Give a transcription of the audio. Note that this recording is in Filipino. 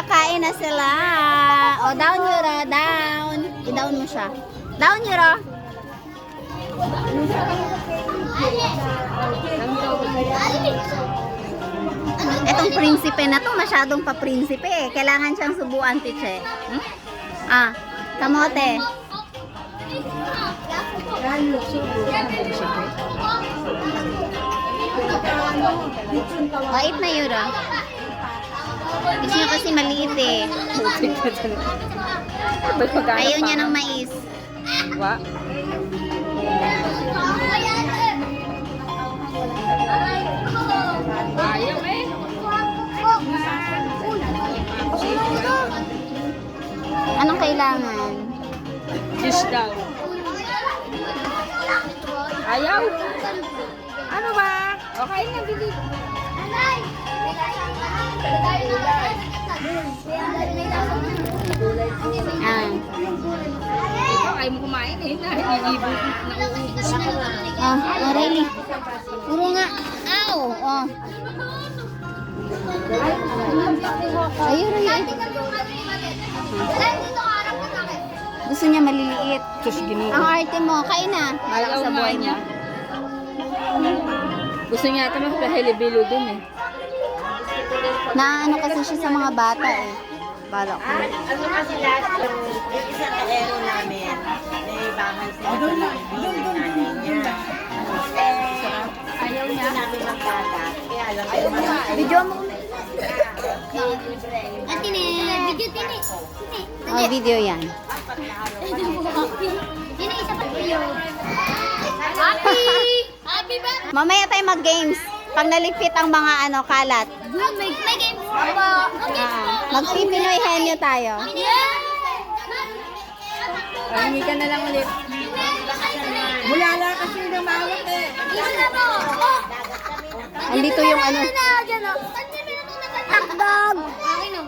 kakain na sila. O, down Euro, down. I-down mo siya. Down Euro. Etong prinsipe na to, masyadong pa-prinsipe eh. Kailangan siyang subuan, tiche. Kamote. Wait na Euro. Gusto niya kasi maliit eh. Ayaw niya ng mais. Wa? Ayaw eh. Anong kailangan? Fish daw. Ayaw. Ano ba? Okay na, bili. Ikaw ayaw mo kumain eh. Nauubos na. Really? Puro nga. Ow! Oh. Ayun, ayun. Gusto niya maliliit. Diyos, ginoo. Ang arte mo, kain na. Malaki sa buhay niya. Gusto niya ata magpahilibilo dun eh. Naano kasi siya sa mga bata eh. Bala ko. Ano kasi last yung isang kaero namin, may bahay sila sa London, yung nanay niya. Ayaw niya namin magdagat, kaya alam ko Video mo. Tine, video tine. Oh, video yan. Tine, isa pa video. Happy! Happy ba? Mamaya tayo mag-games. Pag naligpit ang mga kalat. May game po. Magpipinoy henyo tayo. Pahingi ka na lang ulit. Bulala kasi namawak eh. Isa na po. Andito yung ano. Takdog! Okay no.